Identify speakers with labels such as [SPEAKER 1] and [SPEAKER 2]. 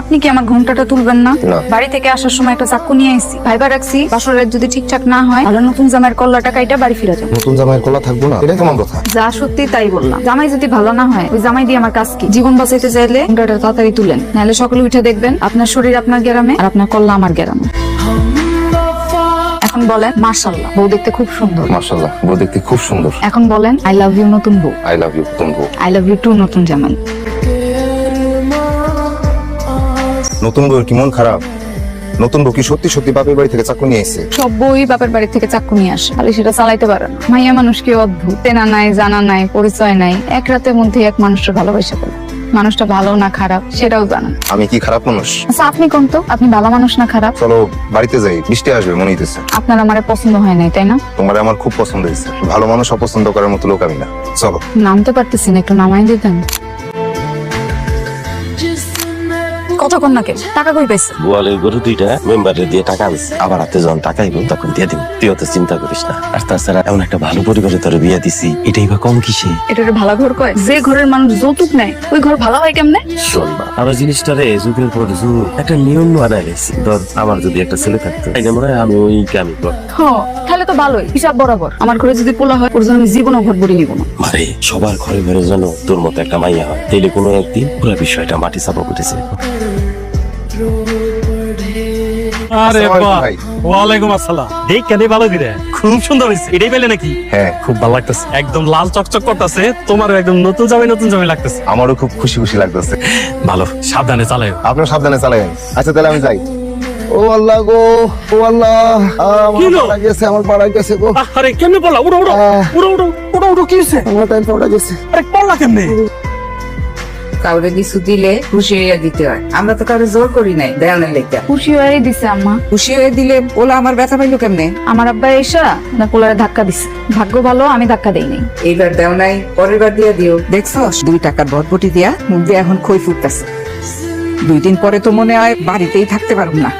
[SPEAKER 1] আপনি কি আমার ঘুমটাটা তুলবেন না? বাড়ি থেকে আসার সময় একটা চাকু নিয়ে আইছি, ভাইবা রাখছি বাসরের যদি ঠিকঠাক না হয় তাহলে নতুন জামাইয়ের কল্লাটা কাইটা বাড়ি ফিরে যাবো।
[SPEAKER 2] নতুন জামাইয়ের কলা থাকবো না, এটা কেমন কথা?
[SPEAKER 1] যা সত্যি তাই বললাম। জামাই যদি ভালো না হয় ওই জামাই দিয়ে আমার কাজ কি? জীবন বাঁচাইতে চাইলে ঘুমটাটা তাড়াতাড়ি তুলেন, নাহলে সকালে উঠে দেখবেন আপনার শরীর আপনার গ্রামে আর আপনার কল্লা আমার গ্রামে। এখন বলেন মাশাআল্লাহ, বউ দেখতে খুব সুন্দর।
[SPEAKER 2] মাশাআল্লাহ, বউ দেখতে খুব সুন্দর।
[SPEAKER 1] এখন বলেন আই লাভ ইউ নতুন বউ।
[SPEAKER 2] আই লাভ ইউ নতুন বউ।
[SPEAKER 1] আই লাভ ইউ টু নতুন জামাই।
[SPEAKER 2] নতুন বউ কি মন খারাপ? নতুন বউ কি সত্যি সত্যি বাপের বাড়ি থেকে চাকু নিয়ে এসেছে?
[SPEAKER 1] সব বই বাপের বাড়ি থেকে চাকু নিয়ে আসে, খালি সেটা চালাইতে পারে না। মাইয়া মানুষ কি অদ্ভুত, চেনা নাই, জানা নাই, পরিচয় নাই, এক রাতের মধ্যে এক মানুষটা ভালোবাসা করে। মানুষটা ভালো না খারাপ সেটাও জানা।
[SPEAKER 2] আমি কি খারাপ মানুষ?
[SPEAKER 1] আচ্ছা আপনি কোন তো, আপনি ভালো মানুষ না খারাপ?
[SPEAKER 2] চলো বাড়িতে যাই, বৃষ্টি আসবে মনে হইতেছে।
[SPEAKER 1] আপনার আমারে পছন্দ হয় নাই তাই না?
[SPEAKER 2] তোমার আমার খুব পছন্দ হয়েছে। ভালো মানুষ অপছন্দ করার মতো লোক আমি না। চলো।
[SPEAKER 1] নামতে পারতেছেন, একটু নামাই দিতেন। কতক্ষণ নাকি টাকা কই পাইছে?
[SPEAKER 3] গোয়ালের গরু দুইটা মেম্বারে দিয়ে টাকা আনছে, আবার হাতে যখন টাকা আইব তখন দিয়ে দিবি। তুই অত চিন্তা করিস না। আর তাছাড়া এমন একটা ভালো পরিবারে তোর বিয়ে দিছি, এটাই বা কম কিসে?
[SPEAKER 1] এটা ভালো ঘর কয়? যে ঘরের মানুষ যৌতুক নেয় ওই ঘর ভালো হয় কেমনে?
[SPEAKER 3] শোন বা, আমরা জিনিসটারে যুগের পর যুগ একটা নিয়ম বানায় গেছি। ধর আমার যদি একটা ছেলে থাকতো তাই মনে হয় আমি ওই কামি করতাম।
[SPEAKER 1] তাহলে তো ভালোই, হিসাব বরাবর। আমার ঘরে যদি পোলা হয় ওর জন্য আমি জীবনও ঘর ভরে নিব না।
[SPEAKER 3] মারে সবার ঘরে ঘরে যেন তোর মতো একটা মাইয়া হয়, তাইলে কোনো একদিন পুরো বিষয়টা মাটি চাপা উঠেছে।
[SPEAKER 4] আরে
[SPEAKER 2] আসসালামু
[SPEAKER 4] বাহ,
[SPEAKER 2] আলাইকুম ভাই।
[SPEAKER 4] ওয়ালাইকুম আসসালাম। দেখ কেন ভালো দিরে, খুব সুন্দর হয়েছে। এটাই পেলে নাকি?
[SPEAKER 2] হ্যাঁ,
[SPEAKER 4] খুব ভালো লাগতেছে, একদম লাল চকচক করতেছে। তোমারও একদম নতুন জামাই লাগতেছে।
[SPEAKER 2] আমারও খুব খুশি খুশি লাগতেছে।
[SPEAKER 4] ভালো, সাবধানে চালায়।
[SPEAKER 2] আপনার সাবধানে চালাবেন। আচ্ছা তাহলে আমি যাই। ও আল্লাহ গো, ও আল্লাহ,
[SPEAKER 4] কি হলো?
[SPEAKER 2] আমার পাড়া গেছে, আমার পাড়া গেছে গো।
[SPEAKER 4] আরে কেমনে পড়লা? উড়ো উড়ো উড়ো উড়ো উড়ো উড়ো, কি হয়েছে?
[SPEAKER 2] আমার টাইম পাড়া গেছে।
[SPEAKER 4] আরে পড়লা কেমনে?
[SPEAKER 5] কাউরে কিছু দিলে খুশি হয়ে দিতে হয়। আমরা তো কাউরে জোর করি নাই দেওয়ানের লেখা।
[SPEAKER 1] খুশি হয়ে দিছে আম্মা।
[SPEAKER 5] খুশি হয়ে দিলে ওলা আমার ব্যথা পাইলো কেমনে?
[SPEAKER 1] আমার আব্বা এসা না পোলারে ধাক্কা দিছে। ভাগ্য ভালো আমি ধাক্কা দেই নাই।
[SPEAKER 5] এইবার দেও নাই, পরের বার দিয়ে দিও। দেখছস 2 টাকার ভটভটি দিয়া মুখ দিয়ে এখন খই ফুটতেছে। 2 দিন পরে তো মনে হয় বাড়িতেই থাকতে পারব না।